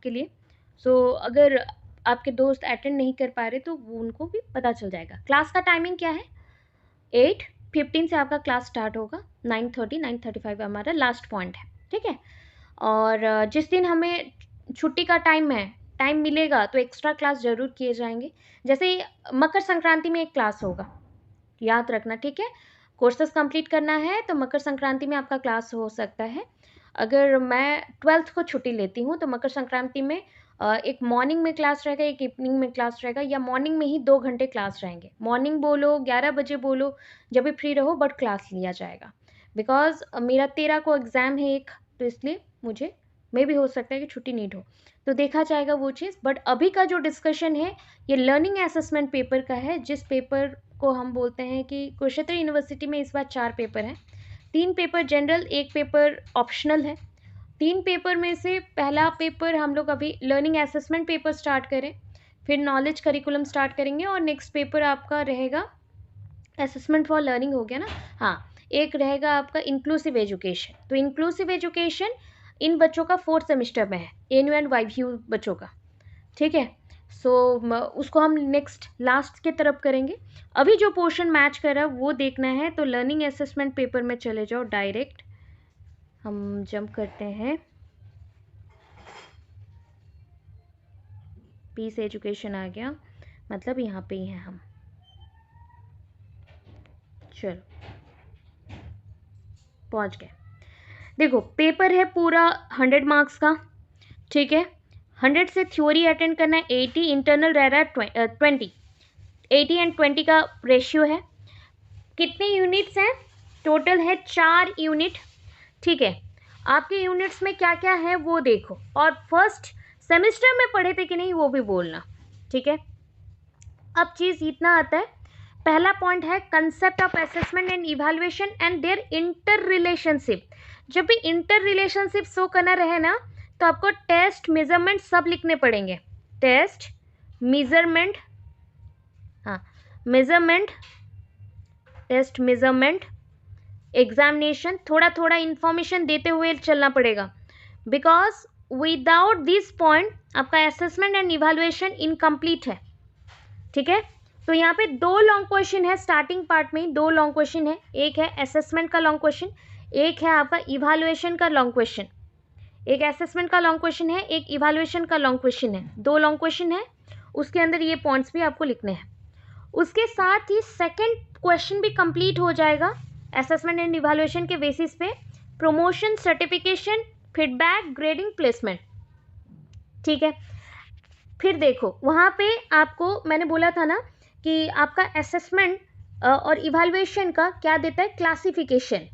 के लिए। सो अगर आपके दोस्त अटेंड नहीं कर पा रहे तो वो उनको भी पता चल जाएगा। क्लास का टाइमिंग क्या है? 8:15 से आपका क्लास स्टार्ट होगा, 9:35 हमारा लास्ट पॉइंट है, ठीक है। और जिस दिन हमें छुट्टी का टाइम मिलेगा तो एक्स्ट्रा क्लास ज़रूर किए जाएंगे। जैसे मकर संक्रांति में एक क्लास होगा, याद रखना, ठीक है। कोर्सेज कंप्लीट करना है तो मकर संक्रांति में आपका क्लास हो सकता है। अगर मैं 12th को छुट्टी लेती हूँ तो मकर संक्रांति में एक मॉर्निंग में क्लास रहेगा, एक इवनिंग में क्लास रहेगा, या मॉर्निंग में ही 2 घंटे क्लास रहेंगे। मॉर्निंग बोलो, 11 बजे बोलो, जब भी फ्री रहो, बट क्लास लिया जाएगा। बिकॉज मेरा 13 को एग्ज़ाम है एक, तो इसलिए मुझे मे भी हो सकता है कि छुट्टी नीड हो, तो देखा जाएगा वो चीज़। बट अभी का जो डिस्कशन है ये लर्निंग असेसमेंट पेपर का है, जिस पेपर को हम बोलते हैं कि कुरुक्षेत्र यूनिवर्सिटी में इस बार 4 पेपर हैं। 3 पेपर जनरल, 1 पेपर ऑप्शनल है। 3 पेपर में से पहला पेपर हम लोग अभी लर्निंग असेसमेंट पेपर स्टार्ट करें, फिर नॉलेज करिकुलम स्टार्ट करेंगे, और नेक्स्ट पेपर आपका रहेगा असेसमेंट फॉर लर्निंग, हो गया ना। हाँ, एक रहेगा आपका इंक्लूसिव एजुकेशन। तो इंक्लूसिव एजुकेशन इन बच्चों का 4th सेमेस्टर में है, एनयू एंड वाईव्यू बच्चों का, ठीक है। सो उसको हम नेक्स्ट लास्ट के तरफ करेंगे। अभी जो पोर्शन मैच कर रहा है वो देखना है, तो लर्निंग असेसमेंट पेपर में चले जाओ डायरेक्ट। हम जंप करते हैं, पीस एजुकेशन आ गया, मतलब यहाँ पे ही हैं हम। चलो पहुँच गए। देखो पेपर है पूरा 100 मार्क्स का, ठीक है। 100 से थ्योरी अटेंड करना है 80, इंटरनल रह रहा है 20। 80 एंड 20 का रेशियो है। कितने यूनिट्स हैं? टोटल है 4 यूनिट, ठीक है। आपके यूनिट्स में क्या क्या है वो देखो, और फर्स्ट सेमेस्टर में पढ़े थे कि नहीं वो भी बोलना, ठीक है। अब चीज़ इतना आता है, पहला पॉइंट है concept of assessment and evaluation and their inter relationship. जब भी इंटर रिलेशनशिप शो करना रहे ना, तो आपको टेस्ट, मेजरमेंट सब लिखने पड़ेंगे। टेस्ट, मेजरमेंट, हाँ मेजरमेंट, टेस्ट, मेजरमेंट, एग्जामिनेशन, थोड़ा थोड़ा इंफॉर्मेशन देते हुए चलना पड़ेगा, बिकॉज विदाउट दिस पॉइंट आपका असेसमेंट एंड इवैल्यूएशन इनकम्प्लीट है, ठीक है। तो यहाँ पे 2 लॉन्ग क्वेश्चन है, स्टार्टिंग पार्ट में 2 लॉन्ग क्वेश्चन है। एक है असेसमेंट का लॉन्ग क्वेश्चन, एक है आपका इवैल्यूएशन का लॉन्ग क्वेश्चन। एक असेसमेंट का लॉन्ग क्वेश्चन है, एक इवैल्यूएशन का लॉन्ग क्वेश्चन है, 2 लॉन्ग क्वेश्चन है। उसके अंदर ये पॉइंट्स भी आपको लिखने हैं। उसके साथ ही सेकेंड क्वेश्चन भी कंप्लीट हो जाएगा असेसमेंट एंड इवैल्यूएशन के बेसिस पे, promotion, certification, feedback, grading, placement, ठीक है। फिर देखो वहाँ पे आपको मैंने बोला था ना कि आपका असेसमेंट और इवैल्यूएशन का क्या देता है, क्लासिफिकेशन।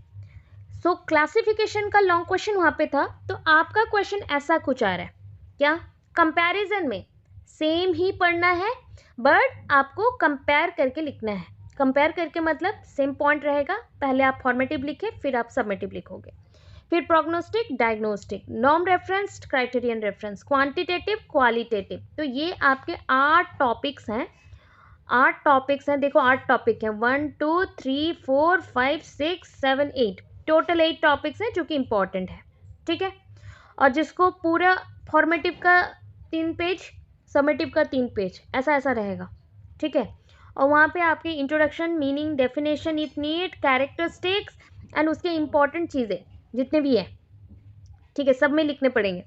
सो क्लासिफिकेशन का लॉन्ग क्वेश्चन वहाँ पे था, तो आपका क्वेश्चन ऐसा कुछ आ रहा है, क्या कंपैरिजन में सेम ही पढ़ना है, बट आपको कंपेयर करके लिखना है। कंपेयर करके मतलब सेम पॉइंट रहेगा, पहले आप फॉर्मेटिव लिखे, फिर आप सबमिटिव लिखोगे, फिर prognostic, diagnostic, norm reference, criterion reference, quantitative, qualitative. तो ये आपके 8 टॉपिक्स हैं। 8 टॉपिक्स हैं, देखो 8 टॉपिक हैं, 1 2 3 4 5 6 7 8, टोटल 8 टॉपिक्स हैं जो कि इंपॉर्टेंट है, ठीक है। और जिसको पूरा फॉर्मेटिव का 3 पेज, समेटिव का 3 पेज, ऐसा ऐसा रहेगा, ठीक है। और वहाँ पे आपकी introduction, meaning, definition if need, characteristics and उसके इंपॉर्टेंट चीज़ें जितने भी हैं, ठीक है, सब में लिखने पड़ेंगे।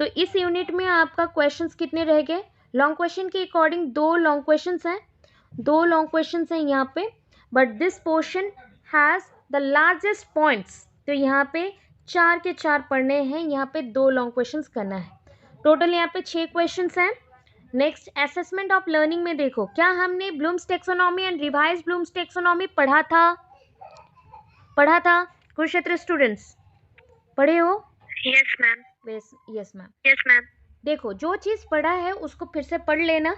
तो इस यूनिट में आपका क्वेश्चंस कितने रह गए? लॉन्ग क्वेश्चन के अकॉर्डिंग 2 लॉन्ग क्वेश्चंस हैं, 2 लॉन्ग क्वेश्चंस हैं यहाँ पे, but this portion has the largest points. तो यहाँ पे 4 के 4 पढ़ने हैं, यहाँ पे 2 लॉन्ग क्वेश्चंस करना है। टोटल यहाँ पे 6 क्वेश्चंस हैं। नेक्स्ट असेसमेंट ऑफ लर्निंग में देखो, क्या हमने blooms taxonomy and revise blooms taxonomy पढ़ा था कुरुक्षेत्र स्टूडेंट्स, पढ़े हो? Yes ma'am. Yes ma'am. Yes ma'am. देखो जो चीज़ पढ़ा है उसको फिर से पढ़ लेना,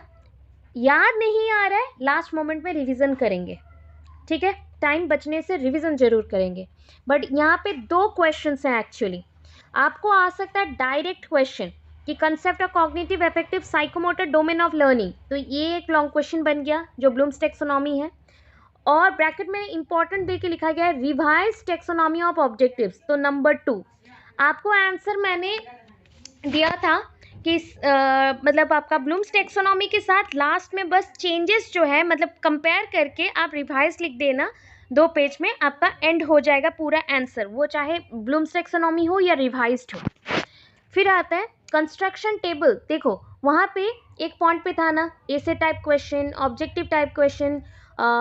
याद नहीं आ रहा है लास्ट मोमेंट में रिवीजन करेंगे, ठीक है। टाइम बचने से रिवीजन जरूर करेंगे। बट यहाँ पे 2 क्वेश्चंस हैं एक्चुअली। आपको आ सकता है डायरेक्ट क्वेश्चन कि concept of cognitive affective psychomotor domain of learning, तो ये एक लॉन्ग क्वेश्चन बन गया जो ब्लूम्स टेक्सोनॉमी है। और ब्रैकेट में इंपॉर्टेंट दे के लिखा गया है रिवाइज टेक्सोनॉमी ऑफ ऑब्जेक्टिव्स, तो नंबर 2। आपको आंसर मैंने दिया था कि मतलब आपका ब्लूम्स टैक्सोनॉमी के साथ लास्ट में बस चेंजेस जो है मतलब कंपेयर करके आप रिवाइज लिख देना 2 पेज में, आपका एंड हो जाएगा पूरा आंसर, वो चाहे ब्लूम्स टैक्सोनॉमी हो या रिवाइज्ड हो। फिर आता है कंस्ट्रक्शन टेबल। देखो वहाँ पे एक पॉइंट पे था ना, ऐसे type question, objective type question,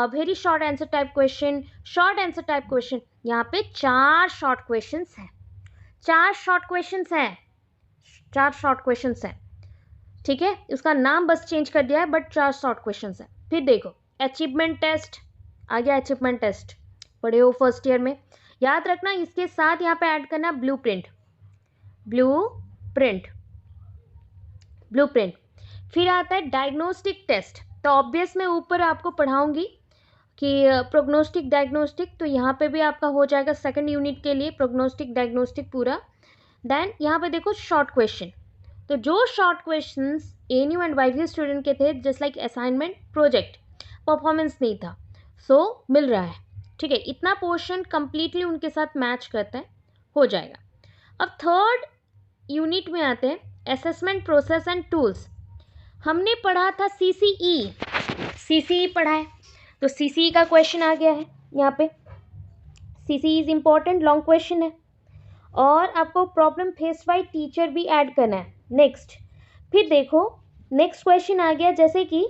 very short answer type question, short answer type question. यहाँ पे 4 शॉर्ट क्वेश्चंस हैं, 4 शॉर्ट क्वेश्चंस हैं, 4 शॉर्ट क्वेश्चंस हैं, ठीक है। उसका नाम बस चेंज कर दिया है बट 4 शॉर्ट क्वेश्चंस हैं। फिर देखो अचीवमेंट टेस्ट आ गया, अचीवमेंट टेस्ट पढ़े हो फर्स्ट ईयर में, याद रखना इसके साथ यहाँ पे ऐड करना ब्लू प्रिंट, ब्लू प्रिंट। फिर आता है डायग्नोस्टिक टेस्ट, तो ऑब्वियस मैं ऊपर आपको पढ़ाऊंगी कि प्रोग्नोस्टिक डायग्नोस्टिक, तो यहाँ पे भी आपका हो जाएगा सेकंड यूनिट के लिए प्रोग्नोस्टिक डायग्नोस्टिक पूरा। देन यहाँ पे देखो शॉर्ट क्वेश्चन, तो जो short questions ANU and YVU student के थे just like assignment, project, performance नहीं था, सो मिल रहा है, ठीक है। इतना पोर्शन कंप्लीटली उनके साथ मैच करता है, हो जाएगा। अब थर्ड यूनिट में आते हैं असेसमेंट प्रोसेस एंड टूल्स। हमने पढ़ा था सीसीई पढ़ा है, तो सीसीई का क्वेश्चन आ गया है यहाँ पे। CCE is important, long question है, और आपको प्रॉब्लम फेस बाय टीचर भी ऐड करना है। नेक्स्ट फिर देखो नेक्स्ट क्वेश्चन आ गया, जैसे कि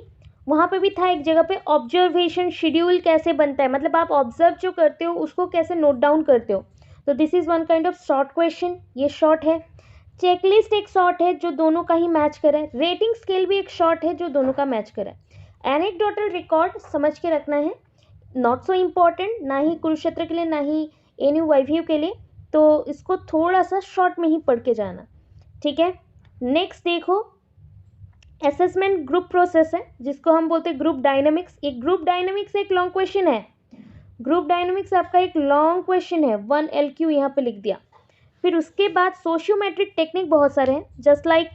वहाँ पे भी था एक जगह पे ऑब्जर्वेशन शेड्यूल कैसे बनता है, मतलब आप ऑब्जर्व जो करते हो उसको कैसे नोट डाउन करते हो, तो this is one kind of short question, ये शॉर्ट है। चेकलिस्ट एक शॉर्ट है जो दोनों का ही मैच करे, रेटिंग स्केल भी एक शॉर्ट है जो दोनों का मैच करे। एनेक्डोटल रिकॉर्ड समझ के रखना है, नॉट सो इम्पॉर्टेंट, ना ही कुरुक्षेत्र के लिए ना ही एएनयू वाईवीयू के लिए, तो इसको थोड़ा सा शॉर्ट में ही पढ़ के जाना, ठीक है। नेक्स्ट देखो असेसमेंट ग्रुप प्रोसेस है जिसको हम बोलते हैं ग्रुप डायनामिक्स। एक ग्रुप डायनामिक्स एक लॉन्ग क्वेश्चन है, ग्रुप डायनामिक्स आपका एक लॉन्ग क्वेश्चन है, 1 LQ यहाँ पे लिख दिया। फिर उसके बाद सोशियोमेट्रिक टेक्निक बहुत सारे हैं, जस्ट लाइक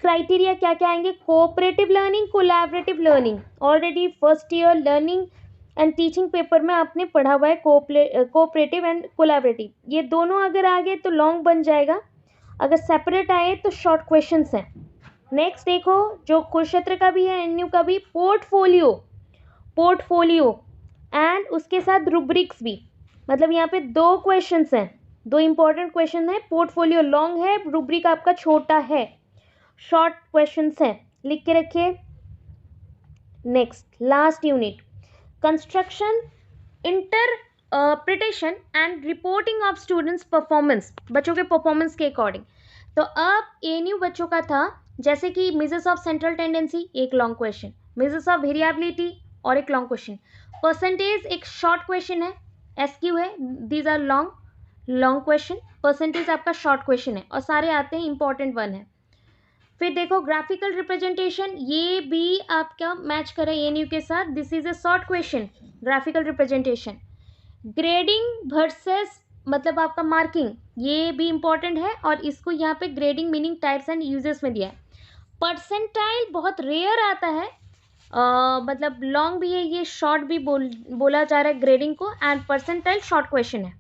क्राइटेरिया क्या क्या आएंगे, cooperative learning, collaborative learning, already first year learning and teaching paper में आपने पढ़ा हुआ है कोऑपरेटिव एंड कोलैबोरेटिव। ये दोनों अगर आ गए तो लॉन्ग बन जाएगा, अगर सेपरेट आए तो शॉर्ट क्वेश्चंस हैं। नेक्स्ट देखो जो कुरुक्षेत्र का भी है एएनयू का भी, पोर्टफोलियो एंड उसके साथ रूब्रिक्स भी, मतलब यहाँ पे 2 क्वेश्चंस हैं, 2 इंपॉर्टेंट क्वेश्चन है। पोर्टफोलियो लॉन्ग है, रूब्रिक आपका छोटा है, शॉर्ट क्वेश्चंस हैं, लिख के रखिए। Next last unit construction, interpretation and reporting of students performance, बच्चों के परफॉर्मेंस के अकॉर्डिंग। तो अब एएनयू बच्चों का था जैसे कि मेजर्स ऑफ सेंट्रल टेंडेंसी एक long question, measures of variability और एक लॉन्ग क्वेश्चन, परसेंटेज एक शॉर्ट क्वेश्चन है, एसक्यू है, these are long question, percentage आपका शॉर्ट क्वेश्चन है और सारे आते हैं इंपॉर्टेंट 1 है। फिर देखो ग्राफिकल रिप्रेजेंटेशन, ये भी आपका मैच करे एएनयू के साथ, this is a short question, graphical representation. Grading versus मतलब आपका मार्किंग, ये भी इंपॉर्टेंट है और इसको यहाँ पे grading meaning types and uses में दिया है। परसेंटाइल बहुत रेयर आता है, मतलब लॉन्ग भी है ये, शॉर्ट भी बोला जा रहा है ग्रेडिंग को, एंड परसेंटाइल शॉर्ट क्वेश्चन है।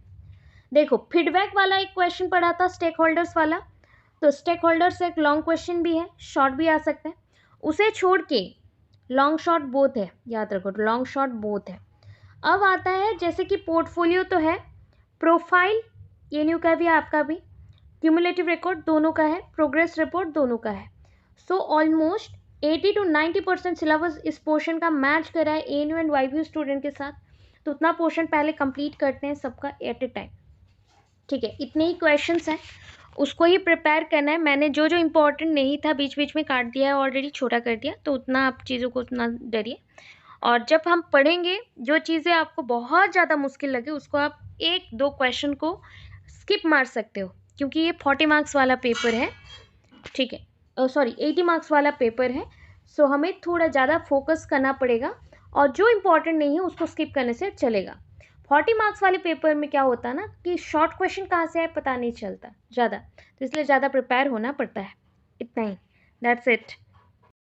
देखो फीडबैक वाला एक क्वेश्चन पढ़ा था स्टेक होल्डर्स वाला, तो स्टेक होल्डर्स एक लॉन्ग क्वेश्चन भी है, शॉर्ट भी आ सकता है, उसे छोड़ के लॉन्ग शॉर्ट बोथ है, याद रखो लॉन्ग शॉर्ट बोथ है। अब आता है जैसे कि पोर्टफोलियो तो है, प्रोफाइल एएनयू का भी आपका भी, क्यूमुलेटिव रिकॉर्ड दोनों का है, प्रोग्रेस रिपोर्ट दोनों का है। सो ऑलमोस्ट 80 to 90% सिलेबस इस पोर्शन का मैच कर रहा है एएनयू एंड वाईवीयू स्टूडेंट के साथ, तो उतना पोर्शन पहले कंप्लीट करते हैं सबका एट ए टाइम, ठीक है। इतने ही क्वेश्चंस हैं, उसको ही प्रिपेयर करना है। मैंने जो जो इम्पोर्टेंट नहीं था बीच बीच में काट दिया है, ऑलरेडी छोटा कर दिया, तो उतना आप चीज़ों को उतना डरिए। और जब हम पढ़ेंगे जो चीज़ें आपको बहुत ज़्यादा मुश्किल लगे उसको आप 1-2 क्वेश्चन को स्किप मार सकते हो, क्योंकि ये 40 मार्क्स वाला पेपर है, ठीक है, सॉरी 80 मार्क्स वाला पेपर है। सो हमें थोड़ा ज़्यादा फोकस करना पड़ेगा और जो इम्पोर्टेंट नहीं है उसको स्किप करने से चलेगा। 40 मार्क्स वाले पेपर में क्या होता है ना कि शॉर्ट क्वेश्चन कहाँ से आए पता नहीं चलता ज़्यादा, तो इसलिए ज़्यादा प्रिपेयर होना पड़ता है। इतना ही, दैट्स इट।